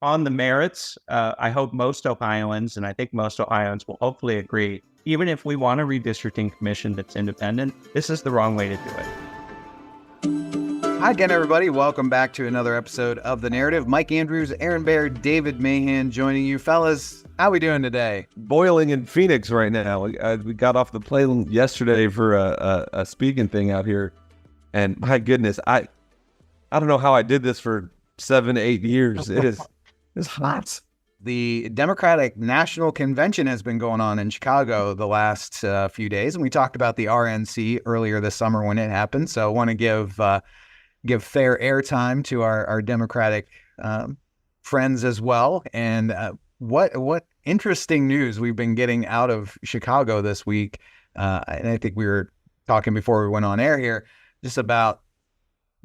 On the merits, I hope most Ohioans, and I think most Ohioans will hopefully agree, even if we want a redistricting commission that's independent, this is the wrong way to do it. Hi again, everybody. Welcome back to another episode of The Narrative. Mike Andrews, Aaron Baird, David Mahan joining you. Fellas, how we doing today? Boiling in Phoenix right now. We got off the plane yesterday for a speaking thing out here. And my goodness, I don't know how I did this for 7 to 8 years. It's hot. The Democratic National Convention has been going on in Chicago the last few days, and we talked about the RNC earlier this summer when it happened. So I want to give fair airtime to our Democratic friends as well. And what interesting news we've been getting out of Chicago this week. And I think we were talking before we went on air here just about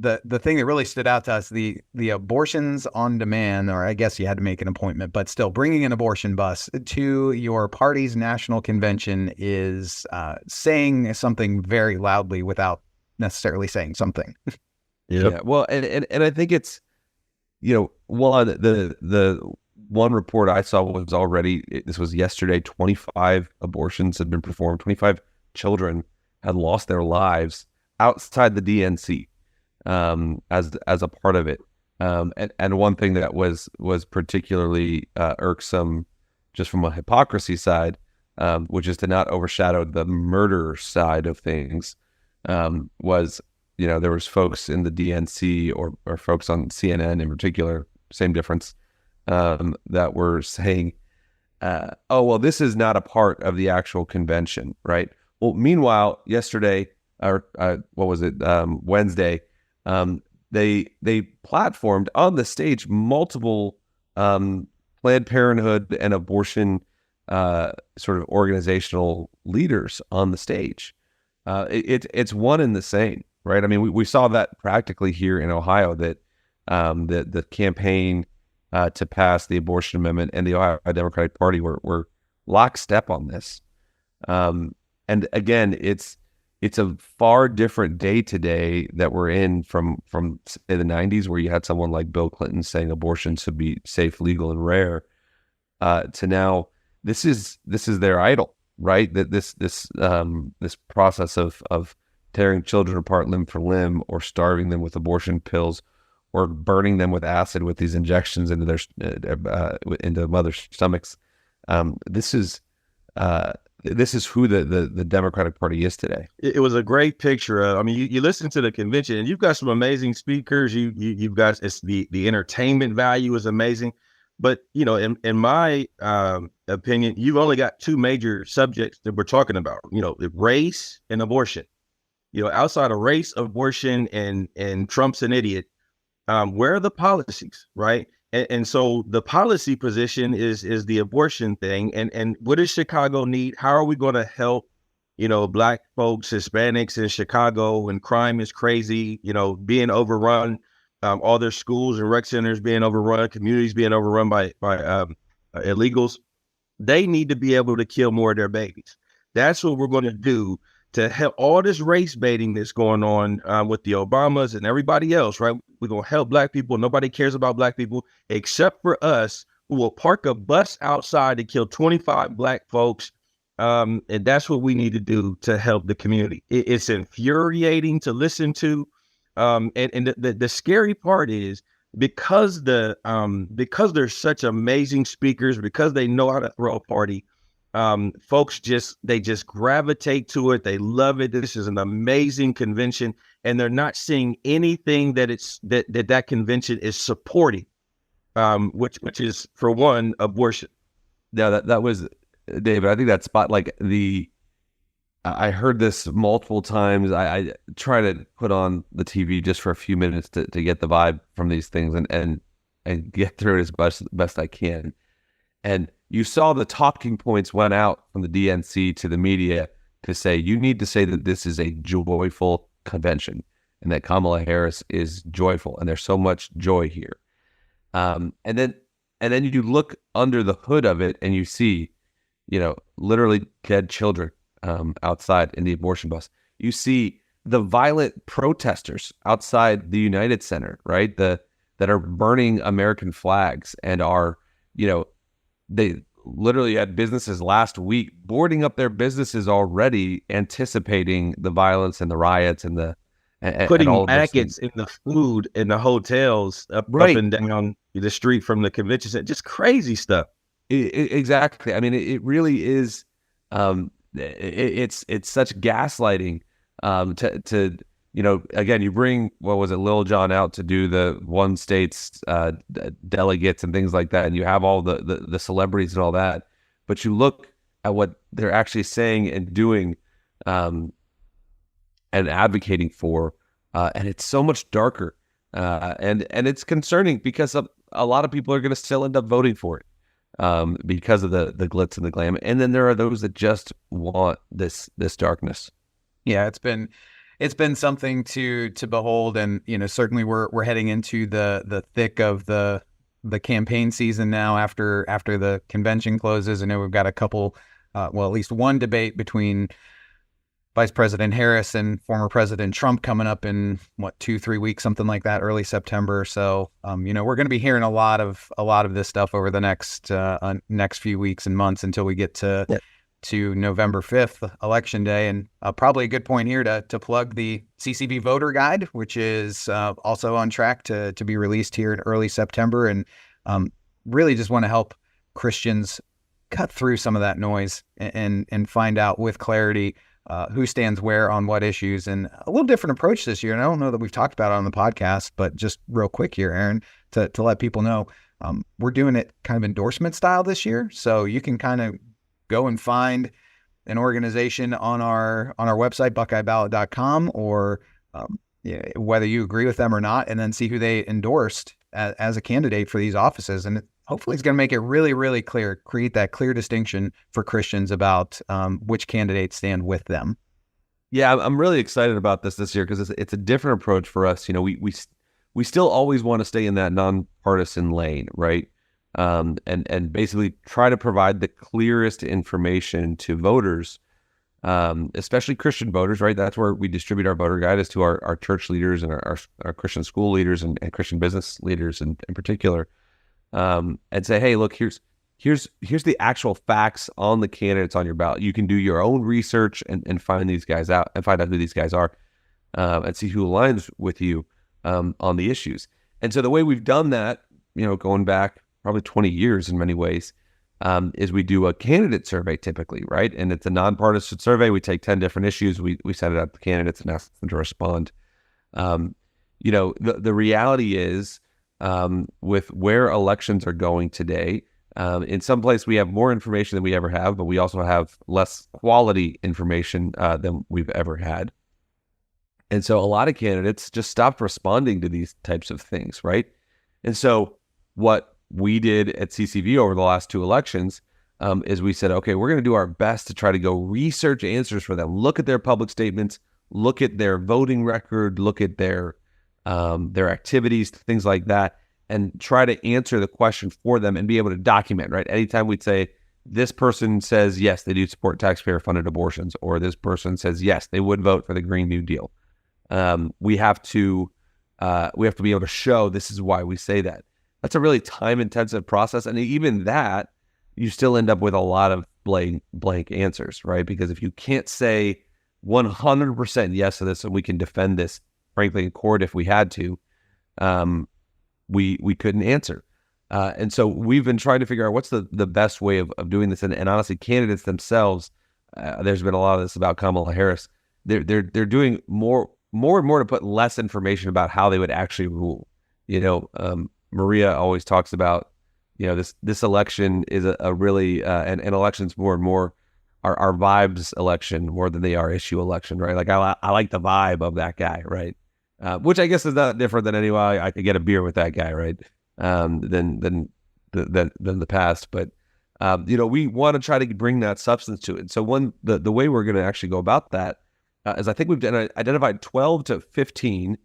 the thing that really stood out to us, the abortions on demand, or I guess you had to make an appointment, but still bringing an abortion bus to your party's national convention is saying something very loudly without necessarily saying something. Yep. Yeah. Well, and I think it's, one the one report I saw was this was yesterday, 25 abortions had been performed, 25 children had lost their lives outside the DNC. As a part of it, and one thing that was particularly irksome, just from a hypocrisy side, which is to not overshadow the murder side of things, was there was folks in the DNC or folks on CNN in particular, same difference, that were saying, "Oh well, this is not a part of the actual convention, right?" Well, meanwhile, yesterday or what was it, Wednesday. They platformed on the stage multiple Planned Parenthood and abortion sort of organizational leaders on the stage. It's one and the same, right? I mean, we saw that practically here in Ohio, that the campaign to pass the abortion amendment and the Ohio Democratic Party were lockstep on this. And again, it's a far different day today that we're in from say the 90s, where you had someone like Bill Clinton saying abortion should be safe, legal, and rare, to now this is their idol, right? That this process of tearing children apart limb for limb, or starving them with abortion pills, or burning them with acid with these injections into their mother's stomachs. This is who the Democratic Party is today. It was a great picture. I mean, you listen to the convention, and you've got some amazing speakers. You've got the entertainment value is amazing, but in my opinion, you've only got two major subjects that we're talking about. Race and abortion. Outside of race, abortion, and Trump's an idiot. Where are the policies, right? And so the policy position is the abortion thing. And what does Chicago need? How are we going to help, Black folks, Hispanics in Chicago when crime is crazy, being overrun, all their schools and rec centers being overrun, communities being overrun by illegals? They need to be able to kill more of their babies. That's what we're going to do to help all this race baiting that's going on with the Obamas and everybody else, right? We're going to help Black people. Nobody cares about Black people except for us, who will park a bus outside to kill 25 Black folks. And that's what we need to do to help the community. It's infuriating to listen to. And the scary part is because there's such amazing speakers, because they know how to throw a party, folks just gravitate to it. They love it. This is an amazing convention, and they're not seeing anything that convention is supporting, which is, for one, abortion. Yeah, that was, David. I think that spot, I heard this multiple times. I try to put on the TV just for a few minutes to get the vibe from these things and get through it as best I can. And you saw the talking points went out from the DNC to the media to say, you need to say that this is a joyful convention and that Kamala Harris is joyful, and there's so much joy here. And then you look under the hood of it and you see, literally dead children outside in the abortion bus. You see the violent protesters outside the United Center, right? The that are burning American flags and are, they literally had businesses last week boarding up their businesses already, anticipating the violence and the riots and and Putting all of those maggots things. in the food in the hotels up Right. and down the street from the convention center. Just crazy stuff. Exactly. I mean, it really is. It's such gaslighting. To again, you bring, what was it, Lil Jon out to do the one state's delegates and things like that, and you have all the celebrities and all that, but you look at what they're actually saying and doing, and advocating for, and it's so much darker, and it's concerning because a lot of people are going to still end up voting for it, because of the glitz and the glam, and then there are those that just want this darkness. Yeah, it's been something to behold, and certainly we're heading into the thick of the campaign season now. After the convention closes, I know we've got a couple, at least one debate between Vice President Harris and former President Trump coming up in 2-3 weeks, something like that, early September. So we're going to be hearing a lot of this stuff over the next few weeks and months until we get to November 5th, Election Day. And probably a good point here to plug the CCB voter guide, which is also on track to be released here in early September. And really just want to help Christians cut through some of that noise and find out with clarity who stands where on what issues, and a little different approach this year. And I don't know that we've talked about it on the podcast, but just real quick here, Aaron, to let people know, we're doing it kind of endorsement style this year. So you can kind of go and find an organization on our website, buckeyeballot.com, or whether you agree with them or not, and then see who they endorsed as a candidate for these offices. And hopefully it's going to make it really, really clear, create that clear distinction for Christians about which candidates stand with them. Yeah, I'm really excited about this year because it's a different approach for us. We still always want to stay in that nonpartisan lane, right? And basically try to provide the clearest information to voters, especially Christian voters, right? That's where we distribute our voter guide, is to our church leaders and our Christian school leaders and Christian business leaders in particular, and say, hey, look, here's the actual facts on the candidates on your ballot. You can do your own research and find these guys out and find out who these guys are, and see who aligns with you on the issues. And so the way we've done that, going back probably 20 years in many ways, is we do a candidate survey typically, right? And it's a nonpartisan survey. We take 10 different issues. We send it out to candidates and ask them to respond. The reality is, with where elections are going today, in some place we have more information than we ever have, but we also have less quality information than we've ever had. And so a lot of candidates just stopped responding to these types of things, right? And so what we did at CCV over the last 2 elections is we said, okay, we're going to do our best to try to go research answers for them, look at their public statements, look at their voting record, look at their activities, things like that, and try to answer the question for them and be able to document, right? Anytime we'd say, this person says, yes, they do support taxpayer-funded abortions, or this person says, yes, they would vote for the Green New Deal. We have to be able to show this is why we say that. That's a really time-intensive process, and even that, you still end up with a lot of blank answers, right? Because if you can't say 100% yes to this, and we can defend this, frankly, in court if we had to, we couldn't answer. And so we've been trying to figure out what's the best way of doing this. And honestly, candidates themselves, there's been a lot of this about Kamala Harris. They're doing more and more to put less information about how they would actually rule. Maria always talks about, this election is a really, and elections more and more are vibes election more than they are issue election, right? Like I like the vibe of that guy, right? Which I guess is not different than anyway. I could get a beer with that guy, right? Than the past, but we want to try to bring that substance to it. And so the way we're going to actually go about that is, I think we've identified 12 to 15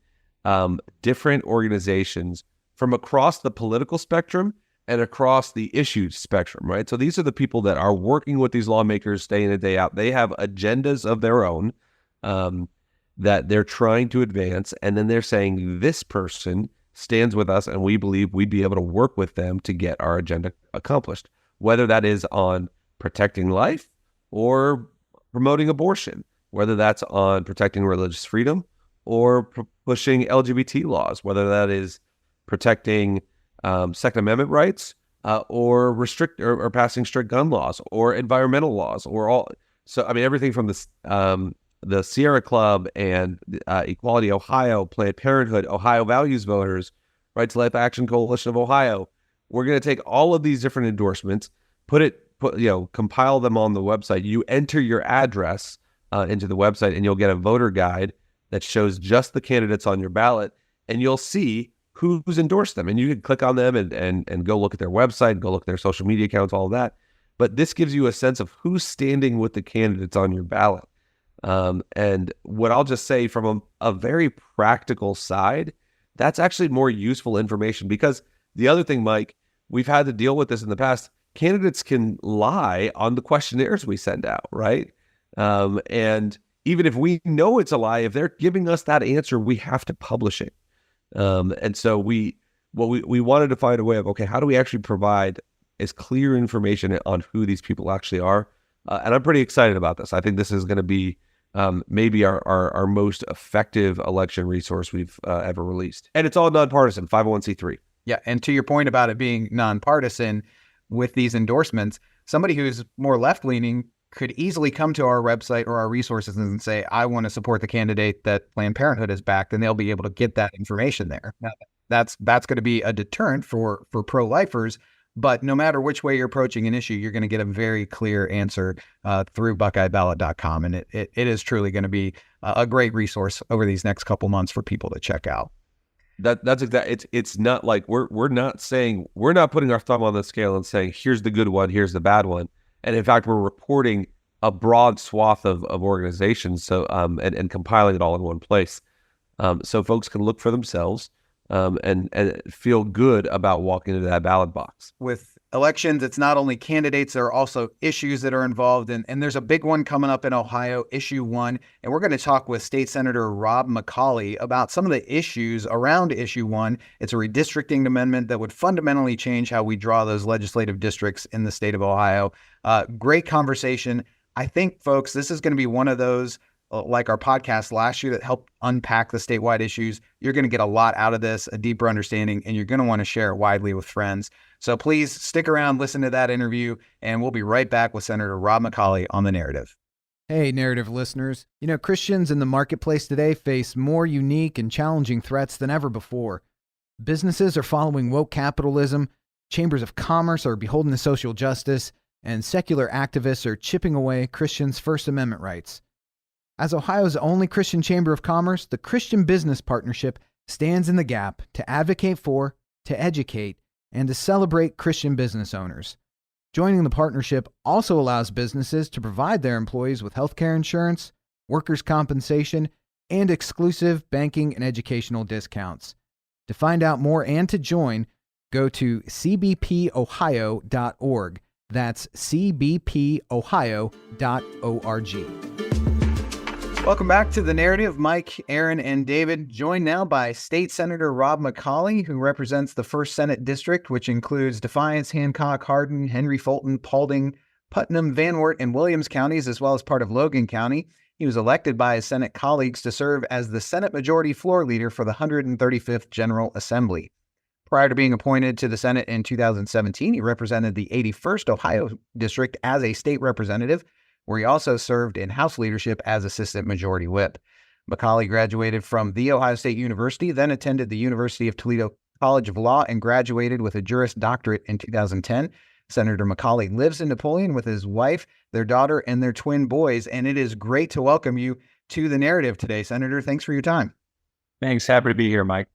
different organizations from across the political spectrum and across the issues spectrum, right? So these are the people that are working with these lawmakers day in and day out. They have agendas of their own that they're trying to advance, and then they're saying, this person stands with us, and we believe we'd be able to work with them to get our agenda accomplished, whether that is on protecting life or promoting abortion, whether that's on protecting religious freedom or pushing LGBT laws, whether that is protecting Second Amendment rights or passing strict gun laws or environmental laws or all. So, I mean, everything from the Sierra Club and Equality Ohio, Planned Parenthood, Ohio Values Voters, Right to Life Action Coalition of Ohio. We're going to take all of these different endorsements, compile them on the website. You enter your address into the website, and you'll get a voter guide that shows just the candidates on your ballot, and you'll see who's endorsed them. And you can click on them and go look at their website, go look at their social media accounts, all of that. But this gives you a sense of who's standing with the candidates on your ballot. And what I'll just say from a very practical side, that's actually more useful information, because the other thing, Mike, we've had to deal with this in the past. Candidates can lie on the questionnaires we send out, right? And even if we know it's a lie, if they're giving us that answer, we have to publish it. And so we wanted to find a way of, okay, how do we actually provide as clear information on who these people actually are? And I'm pretty excited about this. I think this is going to be maybe our most effective election resource we've ever released. And it's all nonpartisan, 501c3. Yeah. And to your point about it being nonpartisan, with these endorsements, somebody who's more left-leaning could easily come to our website or our resources and say, I want to support the candidate that Planned Parenthood has backed, and they'll be able to get that information there. Now, that's going to be a deterrent for pro-lifers, but no matter which way you're approaching an issue, you're going to get a very clear answer through BuckeyeBallot.com. And it is truly going to be a great resource over these next couple months for people to check out. That's exactly. It's not like we're not putting our thumb on the scale and saying, here's the good one, here's the bad one. And in fact, we're reporting a broad swath of organizations, so and compiling it all in one place, so folks can look for themselves and feel good about walking into that ballot box. With elections, it's not only candidates, there are also issues that are involved. And there's a big one coming up in Ohio, Issue 1. And we're going to talk with State Senator Rob McColley about some of the issues around Issue 1. It's a redistricting amendment that would fundamentally change how we draw those legislative districts in the state of Ohio. Great conversation. I think, folks, this is going to be one of those, like our podcast last year, that helped unpack the statewide issues. You're going to get a lot out of this, a deeper understanding, and you're going to want to share it widely with friends. So please stick around, listen to that interview, and we'll be right back with Senator Rob McColley on The Narrative. Hey, Narrative listeners. Christians in the marketplace today face more unique and challenging threats than ever before. Businesses are following woke capitalism, chambers of commerce are beholden to social justice, and secular activists are chipping away Christians' First Amendment rights. As Ohio's only Christian Chamber of Commerce, the Christian Business Partnership stands in the gap to advocate for, to educate, and to celebrate Christian business owners. Joining the partnership also allows businesses to provide their employees with healthcare insurance, workers' compensation, and exclusive banking and educational discounts. To find out more and to join, go to cbpohio.org. That's cbpohio.org. Welcome back to The Narrative. Mike, Aaron, and David, joined now by State Senator Rob McColley, who represents the 1st Senate District, which includes Defiance, Hancock, Hardin, Henry Fulton, Paulding, Putnam, Van Wert, and Williams counties, as well as part of Logan County. He was elected by his Senate colleagues to serve as the Senate Majority Floor Leader for the 135th General Assembly. Prior to being appointed to the Senate in 2017, he represented the 81st Ohio District as a state representative, where he also served in House leadership as Assistant Majority Whip. McColley graduated from The Ohio State University, then attended the University of Toledo College of Law, and graduated with a Juris Doctorate in 2010. Senator McColley lives in Napoleon with his wife, their daughter, and their twin boys, and it is great to welcome you to The Narrative today, Senator. Thanks for your time. Thanks. Happy to be here, Mike.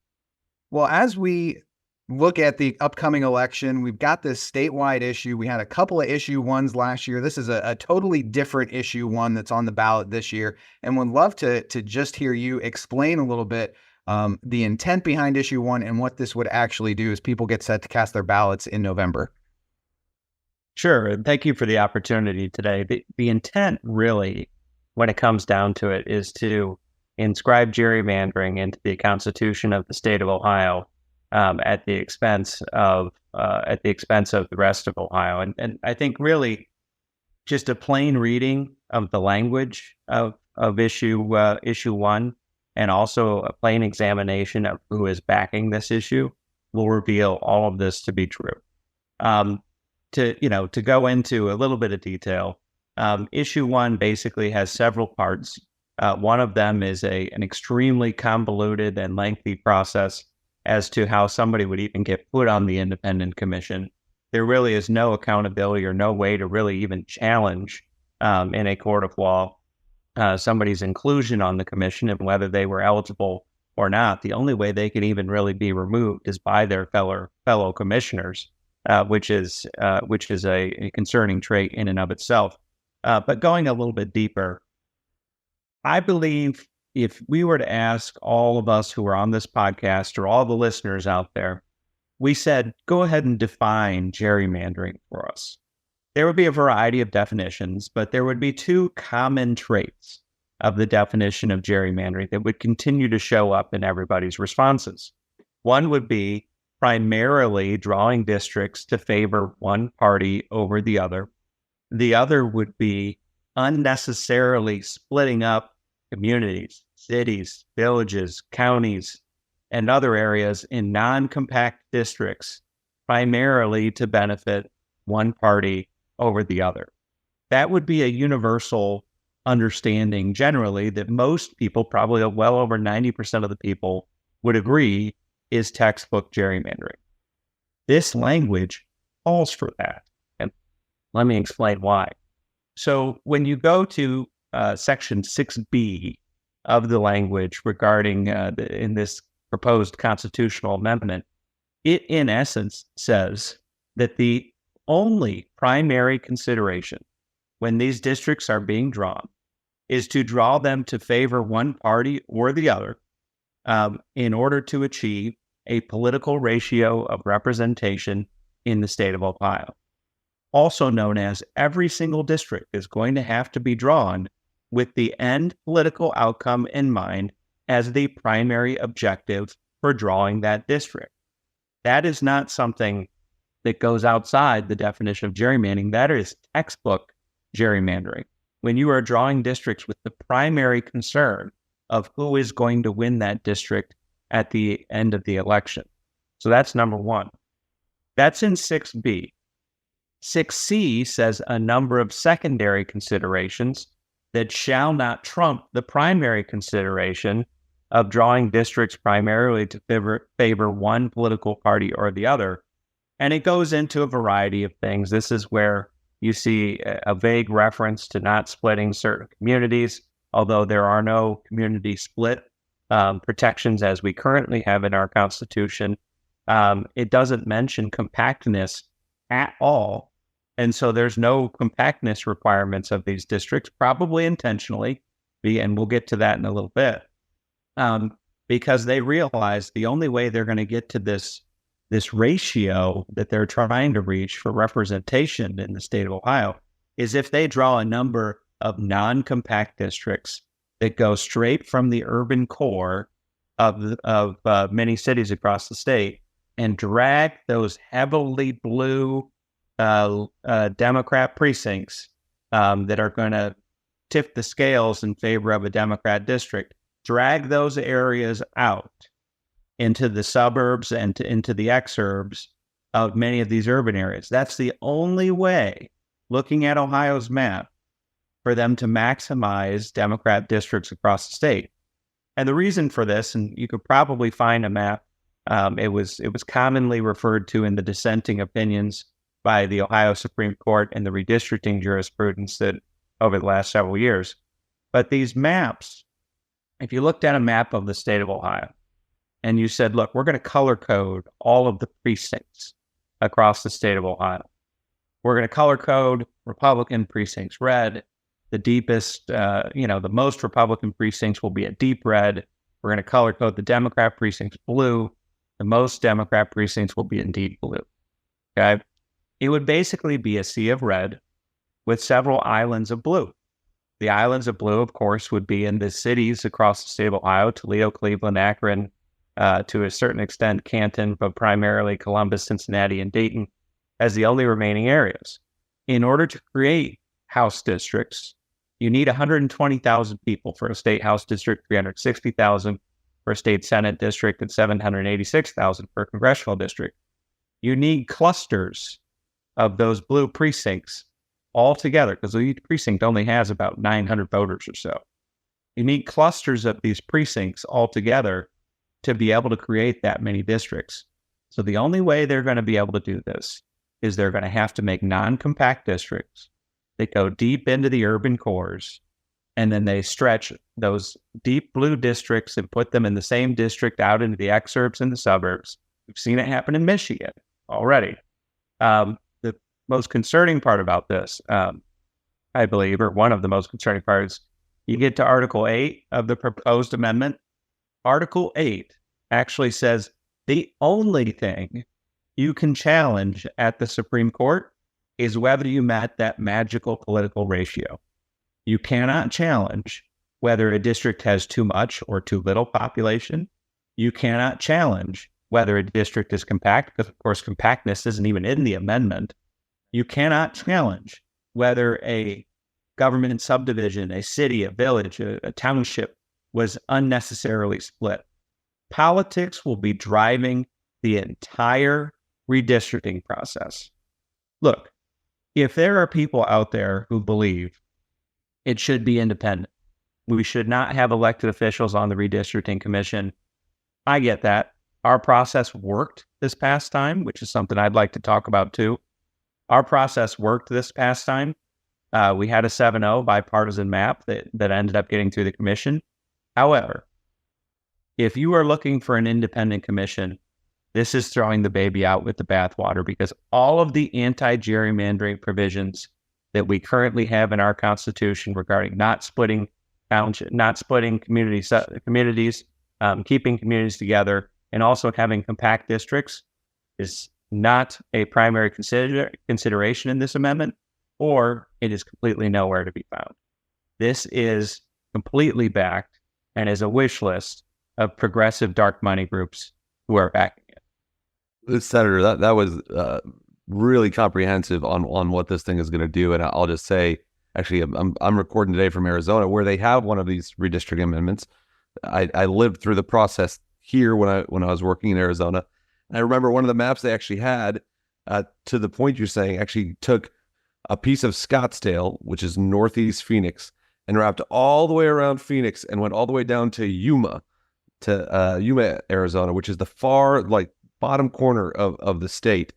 Well, as we look at the upcoming election, we've got this statewide issue. We had a couple of issue ones last year. This is a totally different issue one that's on the ballot this year, and would love to just hear you explain a little bit the intent behind issue one and what this would actually do as people get set to cast their ballots in November. Sure. And thank you for the opportunity today. The intent really, when it comes down to it, is to inscribe gerrymandering into the Constitution of the state of Ohio at the expense of the rest of Ohio. And I think really just a plain reading of the language of issue one, and also a plain examination of who is backing this issue, will reveal all of this to be true. To go into a little bit of detail, issue one basically has several parts. One of them is an extremely convoluted and lengthy process as to how somebody would even get put on the independent commission. There really is no accountability or no way to really even challenge in a court of law somebody's inclusion on the commission and whether they were eligible or not. The only way they can even really be removed is by their fellow commissioners, which is a concerning trait in and of itself. But going a little bit deeper, I believe if we were to ask all of us who are on this podcast or all the listeners out there, we said, go ahead and define gerrymandering for us. There would be a variety of definitions, but there would be two common traits of the definition of gerrymandering that would continue to show up in everybody's responses. One would be primarily drawing districts to favor one party over the other. The other would be unnecessarily splitting up communities, cities, villages, counties, and other areas in non-compact districts, primarily to benefit one party over the other. That would be a universal understanding generally that most people, probably well over 90% of the people, would agree is textbook gerrymandering. This language calls for that. And let me explain why. So when you go to section 6B of the language regarding in this proposed constitutional amendment, it in essence says that the only primary consideration when these districts are being drawn is to draw them to favor one party or the other in order to achieve a political ratio of representation in the state of Ohio. Also known as every single district is going to have to be drawn with the end political outcome in mind as the primary objective for drawing that district. That is not something that goes outside the definition of gerrymandering. That is textbook gerrymandering. When you are drawing districts with the primary concern of who is going to win that district at the end of the election. So that's number one. That's in 6B. 6C says a number of secondary considerations that shall not trump the primary consideration of drawing districts primarily to favor one political party or the other. And it goes into a variety of things. This is where you see a vague reference to not splitting certain communities, although there are no community split protections as we currently have in our Constitution. It doesn't mention compactness at all. And so there's no compactness requirements of these districts, probably intentionally, and we'll get to that in a little bit, because they realize the only way they're going to get to this ratio that they're trying to reach for representation in the state of Ohio is if they draw a number of non-compact districts that go straight from the urban core of many cities across the state and drag those heavily blue Democrat precincts that are going to tip the scales in favor of a Democrat district, drag those areas out into the suburbs and into the exurbs of many of these urban areas. That's the only way, looking at Ohio's map, for them to maximize Democrat districts across the state. And the reason for this, and you could probably find a map, it was commonly referred to in the dissenting opinions by the Ohio Supreme Court and the redistricting jurisprudence that over the last several years. But these maps, if you looked at a map of the state of Ohio and you said, look, we're going to color code all of the precincts across the state of Ohio. We're going to color code Republican precincts red. The deepest, the most Republican precincts will be a deep red. We're going to color code the Democrat precincts blue. The most Democrat precincts will be in deep blue. Okay. It would basically be a sea of red with several islands of blue. The islands of blue, of course, would be in the cities across the state of Ohio: Toledo, Cleveland, Akron, to a certain extent Canton, but primarily Columbus, Cincinnati, and Dayton as the only remaining areas. In order to create House districts, you need 120,000 people for a state House district, 360,000 for a state Senate district, and 786,000 for a congressional district. You need clusters of those blue precincts all together, because each precinct only has about 900 voters or so. You need clusters of these precincts all together to be able to create that many districts. So the only way they're going to be able to do this is they're going to have to make non-compact districts that go deep into the urban cores, and then they stretch those deep blue districts and put them in the same district out into the exurbs and the suburbs. We've seen it happen in Michigan already. The most concerning part about this, I believe, or one of the most concerning parts, you get to Article 8 of the proposed amendment. Article 8 actually says the only thing you can challenge at the Supreme Court is whether you met that magical political ratio. You cannot challenge whether a district has too much or too little population. You cannot challenge whether a district is compact, because of course compactness isn't even in the amendment. You cannot challenge whether a government subdivision, a city, a village, a township was unnecessarily split. Politics will be driving the entire redistricting process. Look, if there are people out there who believe it should be independent, we should not have elected officials on the redistricting commission, I get that. Our process worked this past time, which is something I'd like to talk about too. Our process worked this past time. We had a 7-0 bipartisan map that ended up getting through the commission. However, if you are looking for an independent commission, this is throwing the baby out with the bathwater, because all of the anti-gerrymandering provisions that we currently have in our Constitution regarding not splitting communities, keeping communities together, and also having compact districts is not a primary consideration in this amendment, or it is completely nowhere to be found. This is completely backed and is a wish list of progressive dark money groups who are backing it. Senator, that was really comprehensive on what this thing is going to do. And I'll just say, actually, I'm recording today from Arizona, where they have one of these redistricting amendments. I lived through the process here when I was working in Arizona. And I remember one of the maps they actually had, to the point you're saying, actually took a piece of Scottsdale, which is northeast Phoenix, and wrapped all the way around Phoenix and went all the way down to Yuma, Arizona, which is the far bottom corner of the state,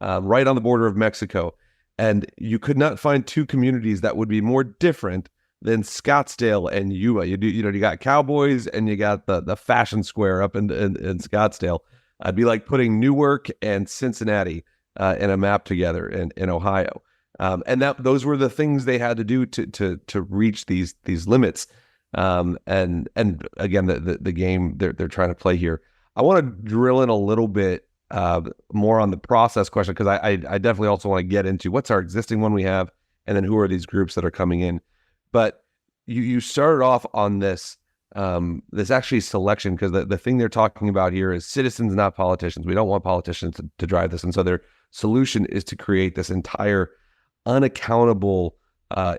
right on the border of Mexico. And you could not find two communities that would be more different than Scottsdale and Yuma. You got Cowboys and you got the Fashion Square up in Scottsdale. It'd be like putting Newark and Cincinnati in a map together in Ohio. And those were the things they had to do to reach these limits. And again, the game they're trying to play here. I want to drill in a little bit more on the process question, because I definitely also want to get into what's our existing one we have, and then who are these groups that are coming in. But you started off on this actually selection, because the thing they're talking about here is citizens, not politicians. We don't want politicians to drive this, and so their solution is to create this entire unaccountable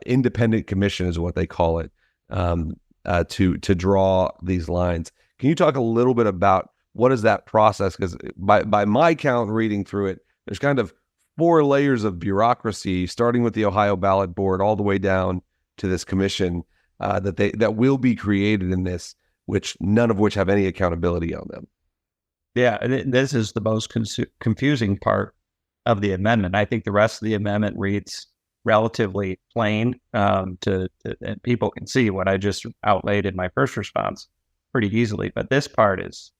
independent commission, is what they call it, to draw these lines. Can you talk a little bit about what is that process? Because by my count, reading through it, there's kind of 4 layers of bureaucracy, starting with the Ohio Ballot Board all the way down to this commission that will be created in this, which none of which have any accountability on them. Yeah, and this is the most confusing part of the amendment. I think the rest of the amendment reads relatively plain, and people can see what I just outlaid in my first response pretty easily. But this part is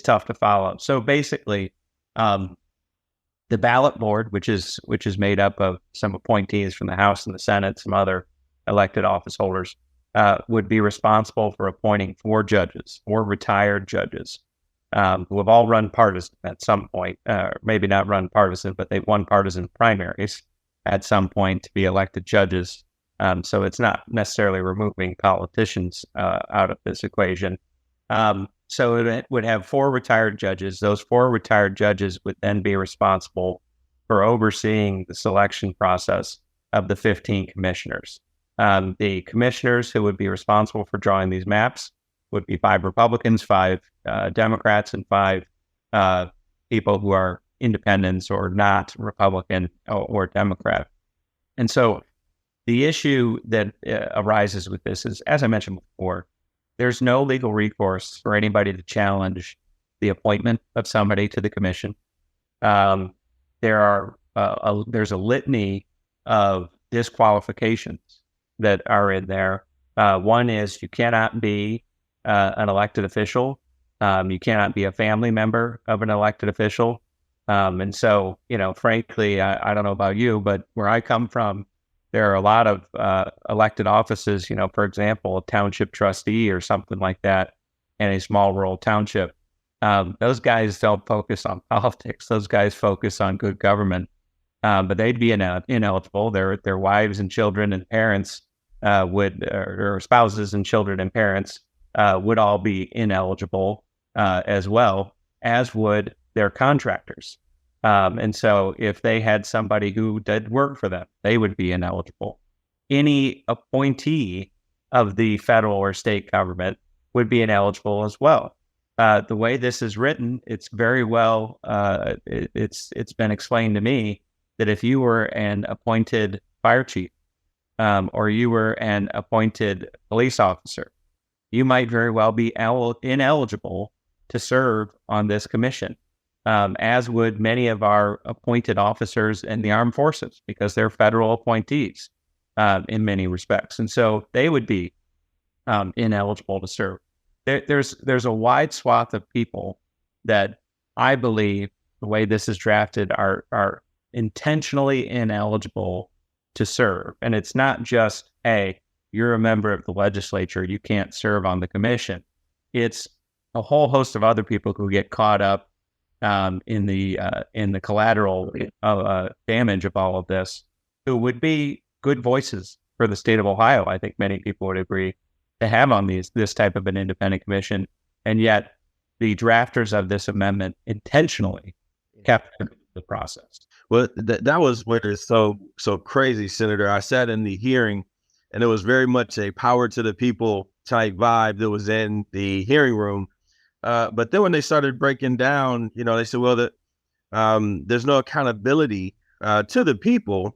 tough to follow. So basically, the ballot board, which is made up of some appointees from the House and the Senate, some other elected office holders, would be responsible for appointing 4 judges, 4 retired judges, who have all run partisan at some point, maybe not run partisan, but they've won partisan primaries at some point to be elected judges. So it's not necessarily removing politicians out of this equation. So it would have 4 retired judges. Those 4 retired judges would then be responsible for overseeing the selection process of the 15 commissioners. The commissioners who would be responsible for drawing these maps would be 5 Republicans, 5 Democrats, and 5 people who are independents or not Republican or Democrat. And so the issue that arises with this is, as I mentioned before, there's no legal recourse for anybody to challenge the appointment of somebody to the commission. There's a litany of disqualifications that are in there. One is you cannot be an elected official. You cannot be a family member of an elected official. And so, frankly, I don't know about you, but where I come from, there are a lot of elected offices, for example, a township trustee or something like that in a small rural township. Those guys don't focus on politics. Those guys focus on good government. But they'd be ineligible. Their wives and children and parents or spouses and children and parents would all be ineligible as well, as would their contractors. And so if they had somebody who did work for them, they would be ineligible. Any appointee of the federal or state government would be ineligible as well. The way this is written, it's very well, it's been explained to me that if you were an appointed fire chief or you were an appointed police officer, you might very well be ineligible to serve on this commission. As would many of our appointed officers in the armed forces, because they're federal appointees in many respects. And so they would be ineligible to serve. There's a wide swath of people that I believe the way this is drafted are intentionally ineligible to serve. And it's not just, hey, you're a member of the legislature, you can't serve on the commission. It's a whole host of other people who get caught up in the collateral damage of all of this, who would be good voices for the state of Ohio. I think many people would agree to have on this type of an independent commission, and yet the drafters of this amendment intentionally kept the process. Well, that was what is so crazy, Senator. I sat in the hearing, and it was very much a power to the people type vibe that was in the hearing room. But then when they started breaking down, they said, well, there's no accountability to the people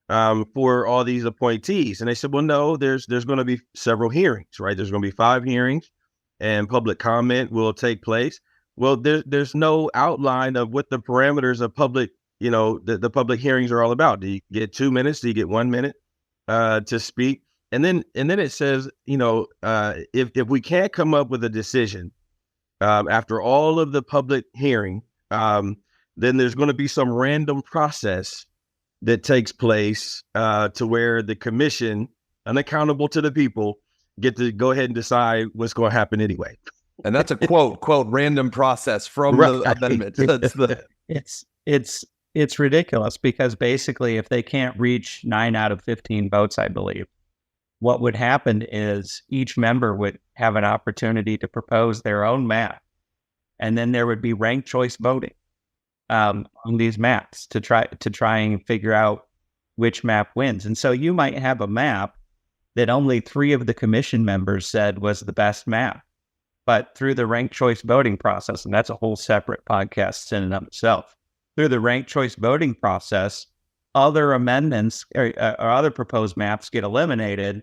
for all these appointees. And they said, well, no, there's going to be several hearings, right? There's going to be 5 hearings, and public comment will take place. Well, there's no outline of what the parameters of public, the public hearings are all about. Do you get 2 minutes? Do you get 1 minute to speak? And then it says, if we can't come up with a decision after all of the public hearing, then there's going to be some random process that takes place to where the commission, unaccountable to the people, get to go ahead and decide what's going to happen anyway. And that's a quote random process from the amendment. That's It's ridiculous, because basically if they can't reach 9 out of 15 votes, I believe, what would happen is each member would have an opportunity to propose their own map, and then there would be ranked choice voting on these maps to try and figure out which map wins. And so you might have a map that only 3 of the commission members said was the best map, but through the ranked choice voting process, and that's a whole separate podcast in and of itself, through the ranked choice voting process, other amendments or other proposed maps get eliminated,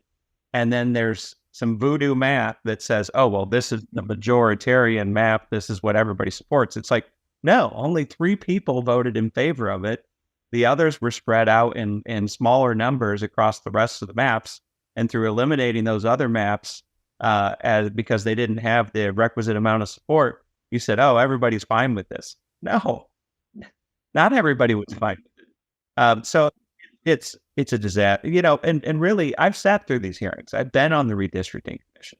and then there's some voodoo math that says, oh, well, this is the majoritarian map, this is what everybody supports. It's like, no, only 3 people voted in favor of it. The others were spread out in smaller numbers across the rest of the maps, and through eliminating those other maps, because they didn't have the requisite amount of support, you said, oh, everybody's fine with this. No, not everybody was fine with it. So it's a disaster, and really, I've sat through these hearings. I've been on the redistricting commission.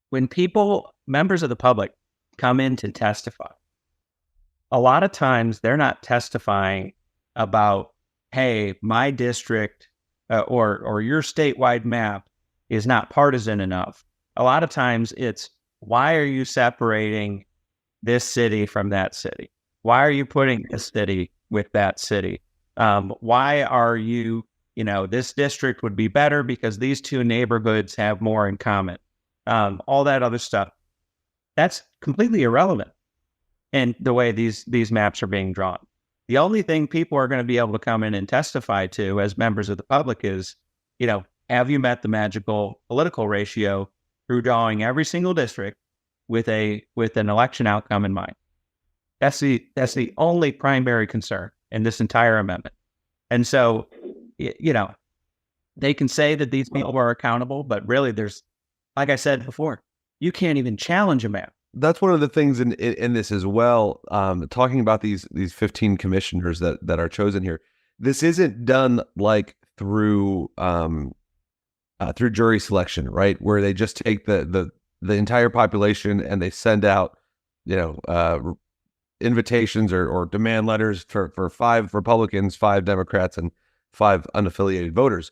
When members of the public come in to testify, a lot of times they're not testifying about, hey, my district or your statewide map is not partisan enough. A lot of times it's, why are you separating this city from that city? Why are you putting this city with that city? Why are you, this district would be better because these two neighborhoods have more in common? All that other stuff. That's completely irrelevant in the way these maps are being drawn. The only thing people are going to be able to come in and testify to as members of the public is, have you met the magical political ratio through drawing every single district with an election outcome in mind? That's the only primary concern in this entire amendment. And so, they can say that these people are accountable, but really there's, like I said before, you can't even challenge a map. That's one of the things in this as well. Talking about these 15 commissioners that are chosen here, this isn't done like through jury selection, right? Where they just take the entire population and they send out, invitations or demand letters for 5 Republicans, 5 Democrats, and 5 unaffiliated voters.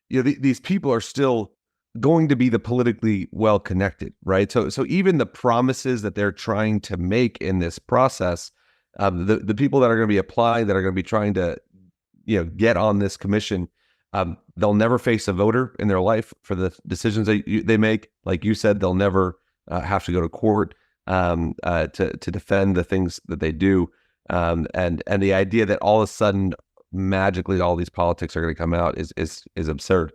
These people are still going to be the politically well connected, right? So even the promises that they're trying to make in this process, the people that are going to be applying, that are going to be trying to, get on this commission, they'll never face a voter in their life for the decisions they make. Like you said, they'll never have to go to court to defend the things that they do. And the idea that all of a sudden magically all these politics are going to come out is absurd.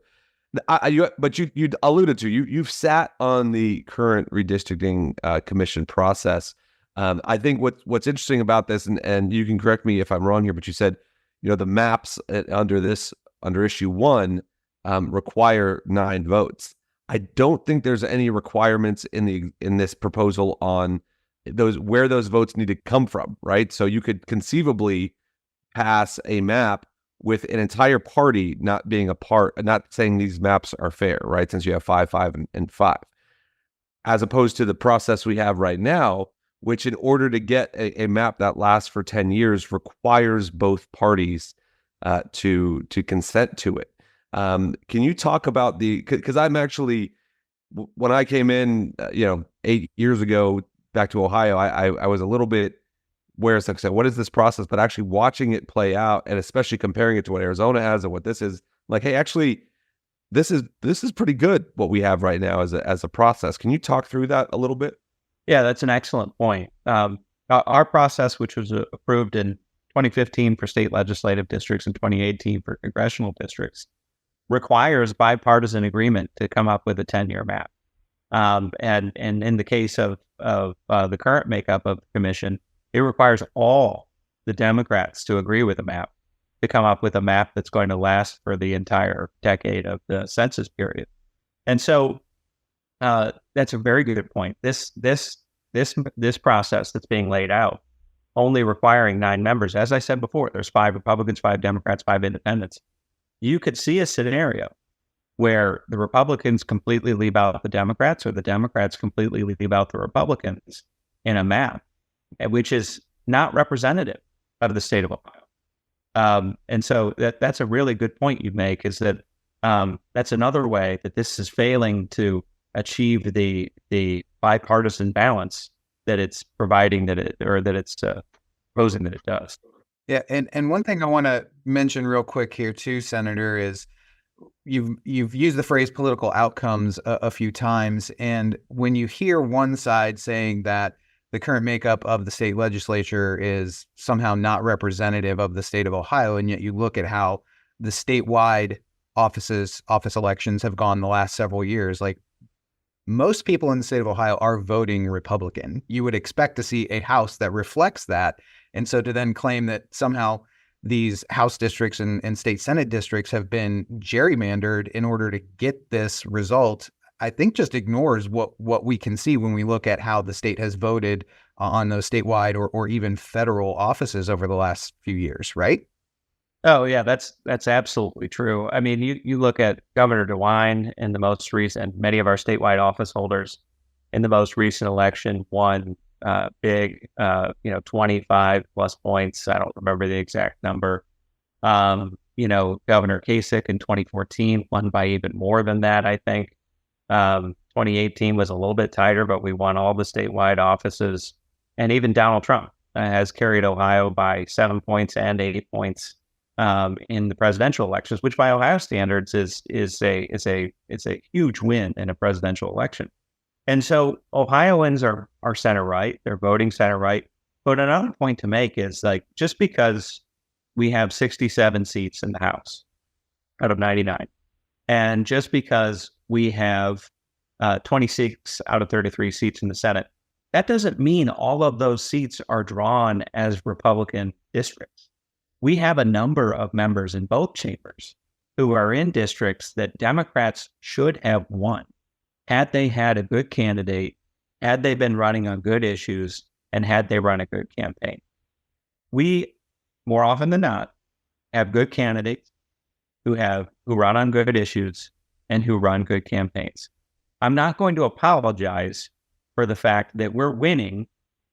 But you alluded to, you've sat on the current redistricting commission process. I think what's interesting about this, and you can correct me if I'm wrong here, but you said, the maps under issue 1 require 9 votes. I don't think there's any requirements in this proposal on where those votes need to come from, right? So you could conceivably pass a map with an entire party not being a part, not saying these maps are fair, right? Since you have 5, 5, and 5, as opposed to the process we have right now, which in order to get a map that lasts for 10 years requires both parties to consent to it. Can you talk about because I'm actually, when I came in, 8 years ago back to Ohio, I was a little bit, where's like, what is this process? But actually watching it play out, and especially comparing it to what Arizona has and what this is, like, hey, actually, this is pretty good what we have right now as a process. Can you talk through that a little bit? Yeah, that's an excellent point. Our process, which was approved in 2015 for state legislative districts and 2018 for congressional districts, requires bipartisan agreement to come up with a 10-year map. And in the case of the current makeup of the commission, it requires all the Democrats to agree with a map to come up with a map that's going to last for the entire decade of the census period. And so that's a very good point. This process that's being laid out, only requiring 9 members, as I said before, there's 5 Republicans, 5 Democrats, 5 independents. You could see a scenario where the Republicans completely leave out the Democrats, or the Democrats completely leave out the Republicans in a map, which is not representative of the state of Ohio. And so that's a really good point you make, is that that's another way that this is failing to achieve the bipartisan balance that it's providing, that it's proposing that it does. Yeah, and one thing I want to mention real quick here too, Senator, is you've used the phrase political outcomes a few times, and when you hear one side saying that the current makeup of the state legislature is somehow not representative of the state of Ohio, and yet you look at how the statewide office elections have gone the last several years, like, most people in the state of Ohio are voting Republican. You would expect to see a House that reflects that. And so to then claim that somehow these House districts and state Senate districts have been gerrymandered in order to get this result, I think just ignores what we can see when we look at how the state has voted on those statewide or even federal offices over the last few years, right? Oh yeah, that's absolutely true. I mean, you look at Governor DeWine in the most recent, many of our statewide office holders in the most recent election won big, 25 plus points. I don't remember the exact number. Governor Kasich in 2014 won by even more than that, I think. 2018 was a little bit tighter, but we won all the statewide offices. And even Donald Trump has carried Ohio by 7 points and 8 points in the presidential elections, which by Ohio standards is a huge win in a presidential election. And so Ohioans are center right, they're voting center right. But another point to make is like just because we have 67 seats in the House out of 99, and just because we have 26 out of 33 seats in the Senate, that doesn't mean all of those seats are drawn as Republican districts. We have a number of members in both chambers who are in districts that Democrats should have won had they had a good candidate, had they been running on good issues, and had they run a good campaign. We, more often than not, have good candidates who run on good issues and who run good campaigns. I'm not going to apologize for the fact that we're winning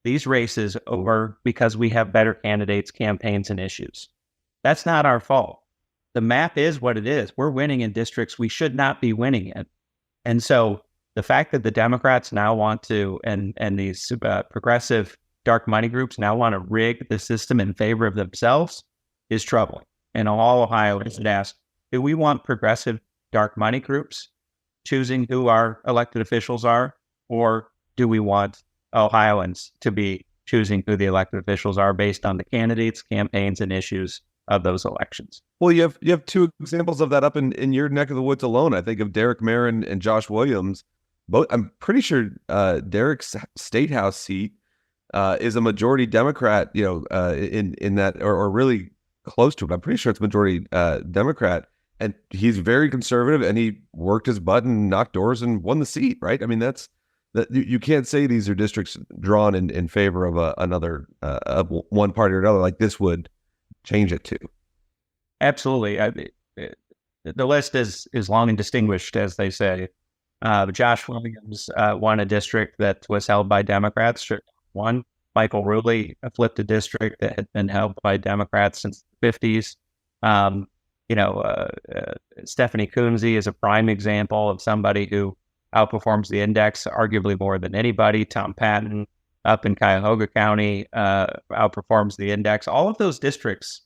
these races over because we have better candidates, campaigns, and issues. That's not our fault. The map is what it is. We're winning in districts we should not be winning in. And so the fact that the Democrats now want to, and these progressive dark money groups now want to rig the system in favor of themselves is troubling. And all Ohioans should ask, do we want progressive dark money groups choosing who our elected officials are, or do we want Ohioans to be choosing who the elected officials are based on the candidates, campaigns, and issues of those elections? Well, you have two examples of that up in your neck of the woods alone. I think of Derek Marin and Josh Williams. Both, I'm pretty sure Derek's state house seat is a majority Democrat. In that, or really close to it. I'm pretty sure it's majority Democrat, and he's very conservative. And he worked his butt and knocked doors and won the seat. Right? I mean, that you can't say these are districts drawn in favor of another of one party or another. Like this would change it too. Absolutely. The list is long and distinguished, as they say. Josh Williams won a district that was held by Democrats. One, Michael Ruley flipped a district that had been held by Democrats since the 50s. Stephanie Coonsey is a prime example of somebody who outperforms the index arguably more than anybody. Tom Patton up in Cuyahoga County outperforms the index. All of those districts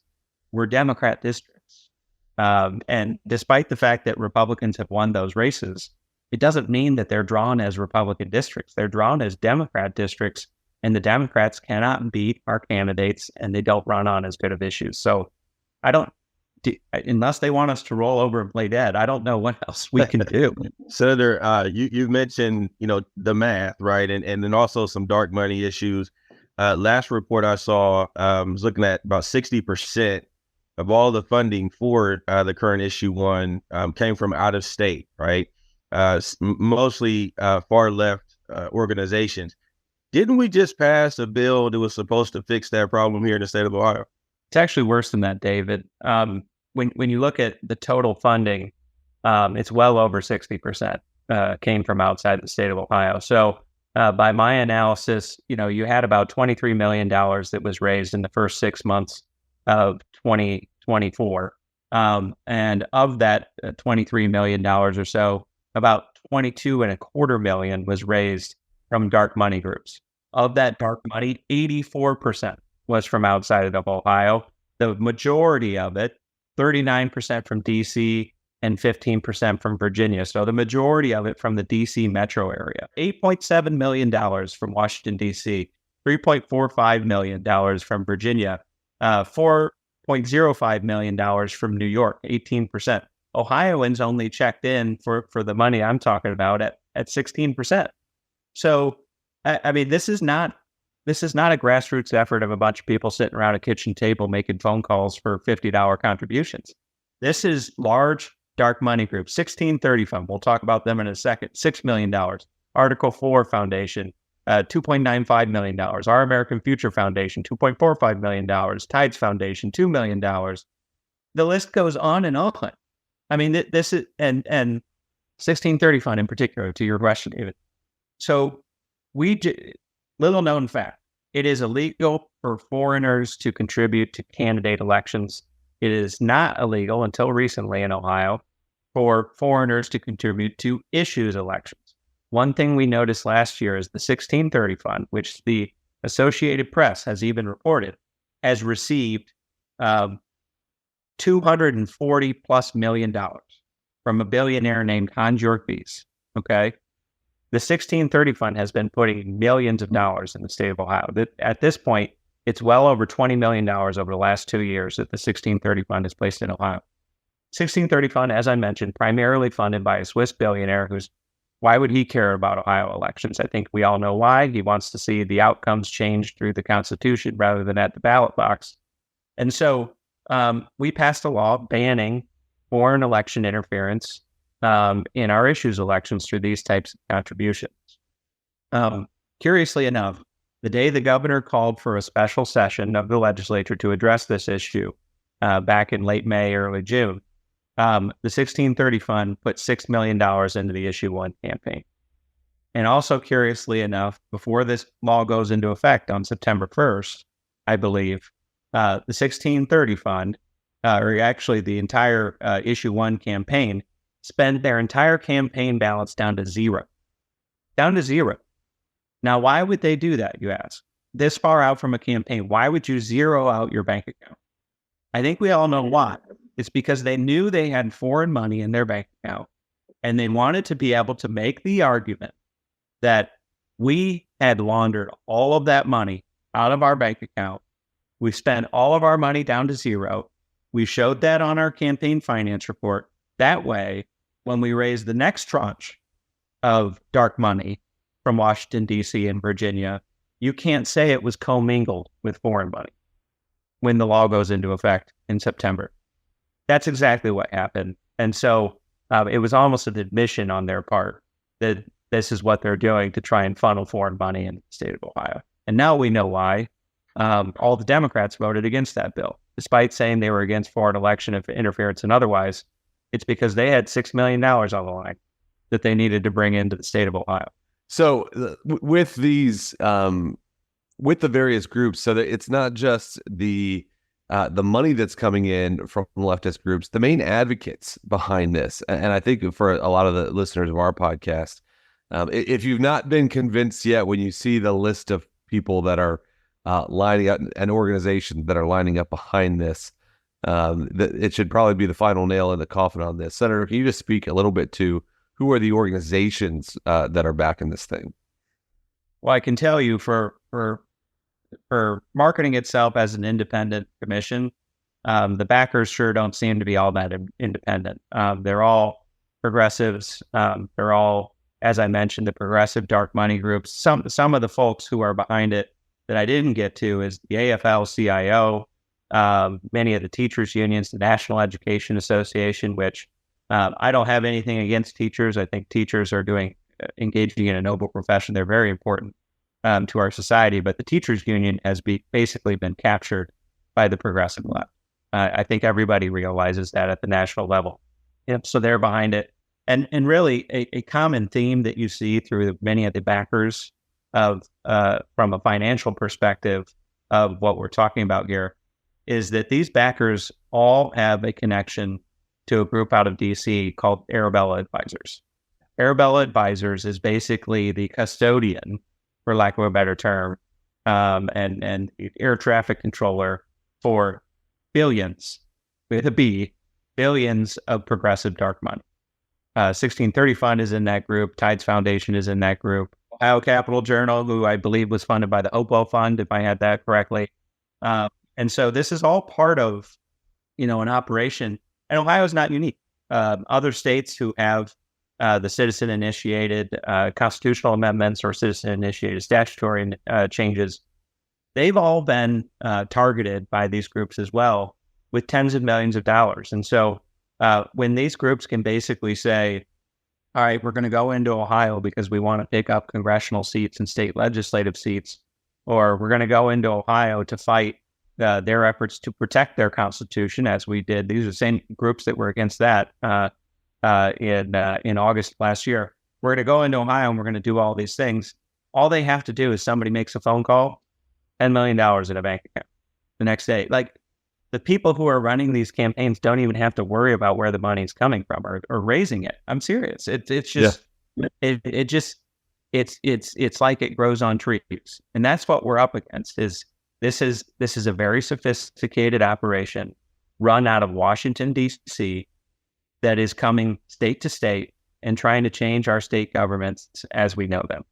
were Democrat districts. And despite the fact that Republicans have won those races, it doesn't mean that they're drawn as Republican districts. They're drawn as Democrat districts, and the Democrats cannot beat our candidates, and they don't run on as good of issues. So unless they want us to roll over and play dead, I don't know what else we can do. Senator, you mentioned, the math, right? And then also some dark money issues. Last report I saw was looking at about 60% of all the funding for the current issue one came from out of state, right? Mostly far left organizations. Didn't we just pass a bill that was supposed to fix that problem here in the state of Ohio? It's actually worse than that, David. When you look at the total funding, it's well over 60% came from outside the state of Ohio. So by my analysis, you had about $23 million that was raised in the first 6 months of 2024. And of that $23 million or so, about $22.25 million was raised from dark money groups. Of that dark money, 84% was from outside of Ohio. The majority of it, 39% from DC and 15% from Virginia. So the majority of it from the DC metro area. $8.7 million from Washington, DC, $3.45 million from Virginia, $4.05 million from New York, 18%. Ohioans only checked in for the money I'm talking about at 16%. So, I mean, this is not a grassroots effort of a bunch of people sitting around a kitchen table making phone calls for $50 contributions. This is large dark money groups. 1630 Fund, we'll talk about them in a second. $6 million. Article 4 Foundation, $2.95 million. Our American Future Foundation, $2.45 million. Tides Foundation, $2 million. The list goes on and on. I mean, this is, and 1630 Fund in particular, to your question, David. So little known fact, it is illegal for foreigners to contribute to candidate elections. It is not illegal until recently in Ohio for foreigners to contribute to issues elections. One thing we noticed last year is the 1630 fund, which the Associated Press has even reported, has received $240+ million from a billionaire named Hans Jorkvies. Okay. The 1630 fund has been putting millions of dollars in the state of Ohio. At this point, it's well over $20 million over the last 2 years that the 1630 fund has placed in Ohio. 1630 fund, as I mentioned, primarily funded by a Swiss billionaire why would he care about Ohio elections? I think we all know why. He wants to see the outcomes changed through the Constitution rather than at the ballot box. And so we passed a law banning foreign election interference in our issues elections through these types of contributions. Curiously enough, the day the governor called for a special session of the legislature to address this issue back in late May, early June, the 1630 fund put $6 million into the Issue 1 campaign. And also, curiously enough, before this law goes into effect on September 1st, I believe, the 1630 fund, or actually the entire Issue 1 campaign, spent their entire campaign balance down to zero. Down to zero. Now, why would they do that, you ask? This far out from a campaign, why would you zero out your bank account? I think we all know why. It's because they knew they had foreign money in their bank account, and they wanted to be able to make the argument that we had laundered all of that money out of our bank account. We spent all of our money down to zero. We showed that on our campaign finance report. That way, when we raised the next tranche of dark money from Washington, D.C. and Virginia, you can't say it was commingled with foreign money when the law goes into effect in September. That's exactly what happened. And so it was almost an admission on their part that this is what they're doing to try and funnel foreign money into the state of Ohio. And now we know why. All the Democrats voted against that bill, despite saying they were against foreign election interference and otherwise. It's because they had $6 million on the line that they needed to bring into the state of Ohio. So with these, with the various groups, so that it's not just the money that's coming in from leftist groups, the main advocates behind this. And I think for a lot of the listeners of our podcast, if you've not been convinced yet, when you see the list of people that are lining up and organizations that are lining up behind this, that it should probably be the final nail in the coffin on this. Senator, can you just speak a little bit to who are the organizations that are backing this thing? Well, I can tell you for marketing itself as an independent commission, the backers sure don't seem to be all that independent. They're all progressives. They're all, as I mentioned, the progressive dark money groups. Some of the folks who are behind it that I didn't get to is the AFL-CIO, many of the teachers unions, the National Education Association, which I don't have anything against teachers. I think teachers are engaging in a noble profession. They're very important to our society, but the teachers union has basically been captured by the progressive left. I think everybody realizes that at the national level. Yep. So they're behind it. And really a common theme that you see through many of the backers of from a financial perspective of what we're talking about here is that these backers all have a connection to a group out of DC called Arabella Advisors. Arabella Advisors is basically the custodian, for lack of a better term, and air traffic controller for billions, with a B, billions of progressive dark money. 1630 Fund is in that group. Tides Foundation is in that group. Ohio Capital Journal, who I believe was funded by the Hopewell Fund, if I had that correctly. And so this is all part of, an operation. And Ohio is not unique. Other states who have the citizen-initiated constitutional amendments or citizen-initiated statutory changes, they've all been targeted by these groups as well with tens of millions of dollars. And so when these groups can basically say, all right, we're going to go into Ohio because we want to pick up congressional seats and state legislative seats, or we're going to go into Ohio to fight their efforts to protect their constitution, as we did. These are the same groups that were against that in August last year. We're going to go into Ohio and we're going to do all these things. All they have to do is somebody makes a phone call, $10 million in a bank account the next day. Like, the people who are running these campaigns don't even have to worry about where the money's coming from or raising it. I'm serious. It's just, It just it's like it grows on trees, and that's what we're up against. This is a very sophisticated operation run out of Washington D.C. that is coming state to state and trying to change our state governments as we know them,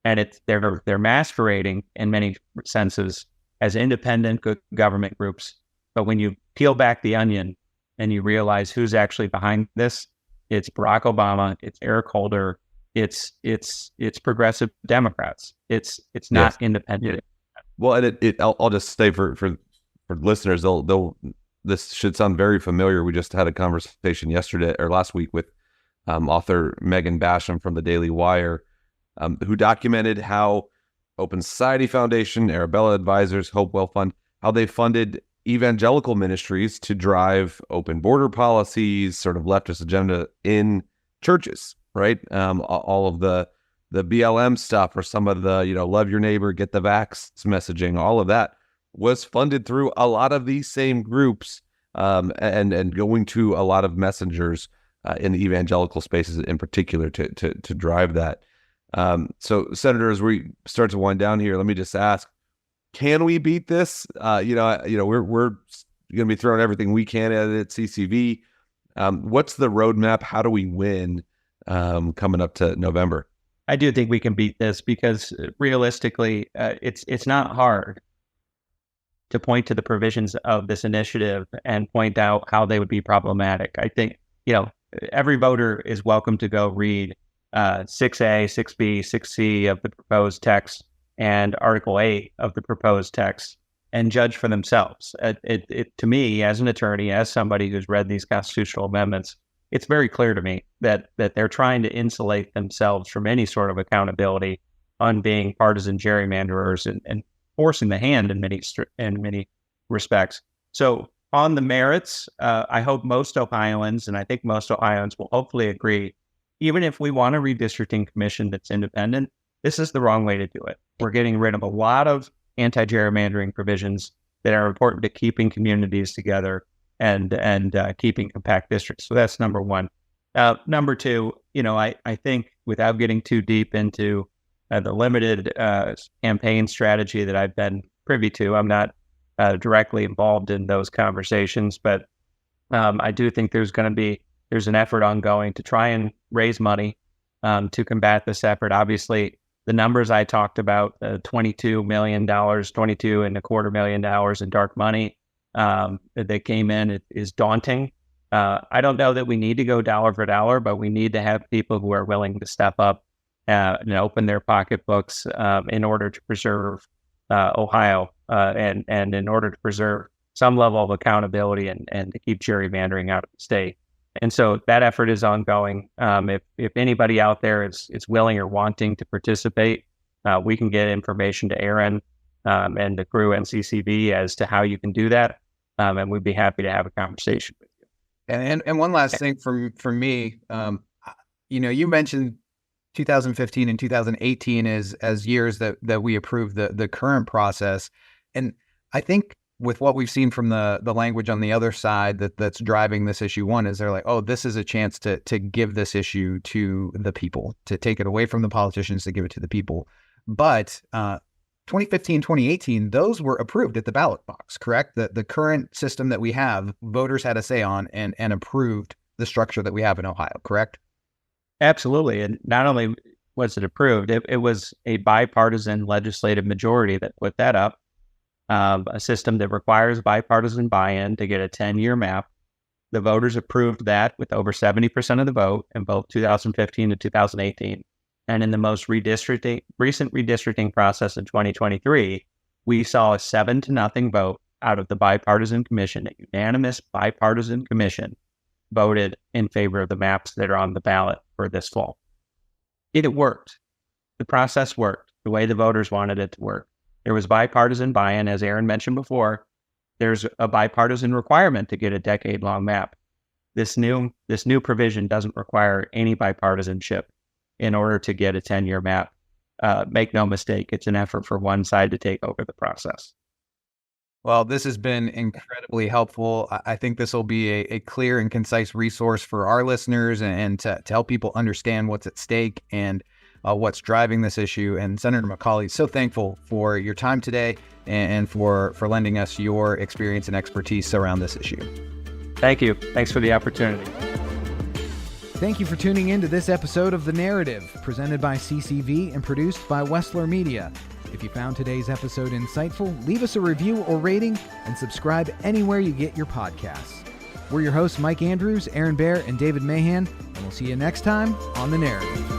and they're masquerading in many senses as independent good government groups. But when you peel back the onion and you realize who's actually behind this, it's Barack Obama, it's Eric Holder, it's progressive Democrats. It's not independent. Well, and I'll just say for listeners, this should sound very familiar. We just had a conversation yesterday or last week with author Megan Basham from the Daily Wire, who documented how Open Society Foundation, Arabella Advisors, Hopewell Fund, how they funded evangelical ministries to drive open border policies, sort of leftist agenda in churches, right? All of the BLM stuff, or some of the, love your neighbor, get the vax messaging, all of that was funded through a lot of these same groups, and going to a lot of messengers in the evangelical spaces in particular to drive that. So, Senator, as we start to wind down here, let me just ask: can we beat this? We're going to be throwing everything we can at it at CCV. What's the roadmap? How do we win coming up to November? I do think we can beat this because realistically, it's not hard to point to the provisions of this initiative and point out how they would be problematic. I think, every voter is welcome to go read 6A, 6B, 6C of the proposed text and Article 8 of the proposed text and judge for themselves. To me, as an attorney, as somebody who's read these constitutional amendments, it's very clear to me that they're trying to insulate themselves from any sort of accountability on being partisan gerrymanderers and forcing the hand in many respects. So on the merits, I hope most Ohioans, and I think most Ohioans will hopefully agree, even if we want a redistricting commission that's independent, this is the wrong way to do it. We're getting rid of a lot of anti-gerrymandering provisions that are important to keeping communities together and keeping compact districts. So that's number one. Number two, I think without getting too deep into the limited campaign strategy that I've been privy to, I'm not directly involved in those conversations, but I do think there's an effort ongoing to try and raise money to combat this effort. Obviously, the numbers I talked about, $22 million, $22.25 million in dark money that came in, is daunting. I don't know that we need to go dollar for dollar, but we need to have people who are willing to step up and open their pocketbooks in order to preserve Ohio and in order to preserve some level of accountability and to keep gerrymandering out of the state. And so that effort is ongoing. If anybody out there is willing or wanting to participate, we can get information to Aaron and the crew and CCV as to how you can do that. And we'd be happy to have a conversation with you. And one last thing from me, you mentioned 2015 and 2018 as years that we approved the current process. And I think with what we've seen from the language on the other side that's driving this issue, one is they're like, oh, this is a chance to give this issue to the people, to take it away from the politicians, to give it to the people. But 2015, 2018, those were approved at the ballot box, correct? The current system that we have, voters had a say on and approved the structure that we have in Ohio, correct? Absolutely. And not only was it approved, it was a bipartisan legislative majority that put that up. A system that requires bipartisan buy-in to get a 10-year map. The voters approved that with over 70% of the vote in both 2015 and 2018. And in the most recent redistricting process in 2023, we saw a 7-0 vote out of the bipartisan commission. A unanimous bipartisan commission voted in favor of the maps that are on the ballot for this fall. It worked. The process worked the way the voters wanted it to work. There was bipartisan buy-in, as Aaron mentioned before. There's a bipartisan requirement to get a decade-long map. This new provision doesn't require any bipartisanship in order to get a 10-year map. Make no mistake, it's an effort for one side to take over the process. Well, this has been incredibly helpful. I think this will be a clear and concise resource for our listeners and to help people understand what's at stake and what's driving this issue. And Senator McColley, so thankful for your time today and for lending us your experience and expertise around this issue. Thank you. Thanks for the opportunity. Thank you for tuning in to this episode of The Narrative, presented by CCV and produced by Wessler Media. If you found today's episode insightful, leave us a review or rating and subscribe anywhere you get your podcasts. We're your hosts, Mike Andrews, Aaron Baer, and David Mahan, and we'll see you next time on The Narrative.